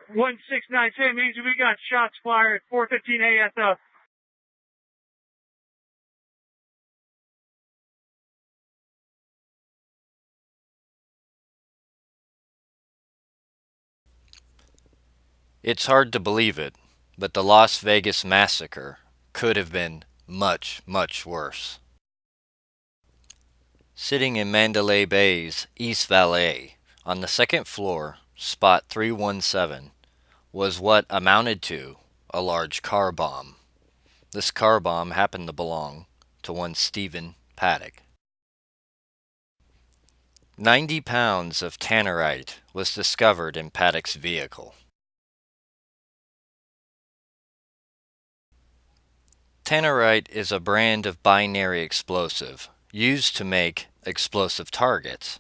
1692 means we got shots fired. 4:15 ASF. It's hard to believe it, but the Las Vegas Massacre could have been much, much worse. Sitting in Mandalay Bay's East Valet, on the second floor, spot 317, was what amounted to a large car bomb. This car bomb happened to belong to one Stephen Paddock. 90 pounds of tannerite was discovered in Paddock's vehicle. Tannerite is a brand of binary explosive used to make explosive targets.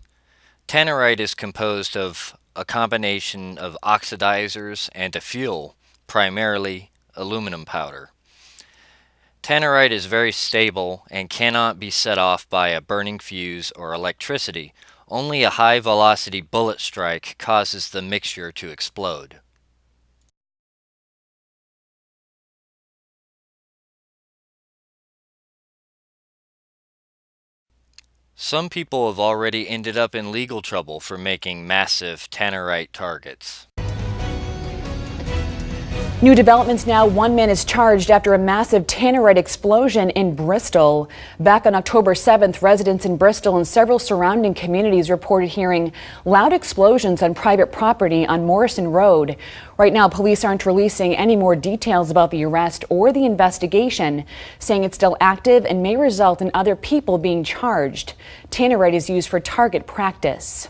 Tannerite is composed of a combination of oxidizers and a fuel, primarily aluminum powder. Tannerite is very stable and cannot be set off by a burning fuse or electricity. Only a high-velocity bullet strike causes the mixture to explode. Some people have already ended up in legal trouble for making massive tannerite targets. New developments now. One man is charged after a massive tannerite explosion in Bristol. Back on October 7th, residents in Bristol and several surrounding communities reported hearing loud explosions on private property on Morrison Road. Right now, police aren't releasing any more details about the arrest or the investigation, saying it's still active and may result in other people being charged. Tannerite is used for target practice.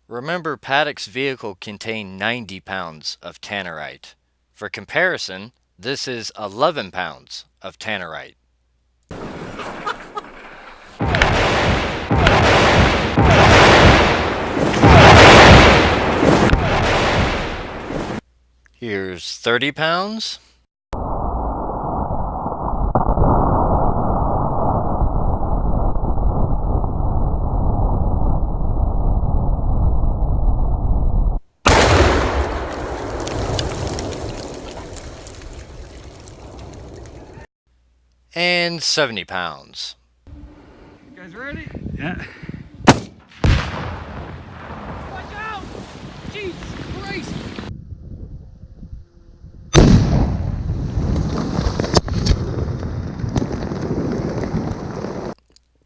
Remember, Paddock's vehicle contained 90 pounds of tannerite. For comparison, this is 11 pounds of tannerite. Here's 30 pounds. And 70 pounds. You guys ready? Yeah. Watch out! Jesus Christ!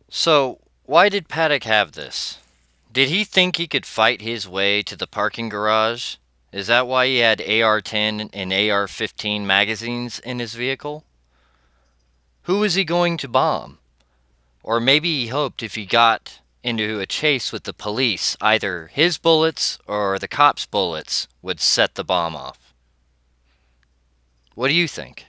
So, why did Paddock have this? Did he think he could fight his way to the parking garage? Is that why he had AR-10 and AR-15 magazines in his vehicle? Who was he going to bomb? Or maybe he hoped if he got into a chase with the police, either his bullets or the cops' bullets would set the bomb off. What do you think?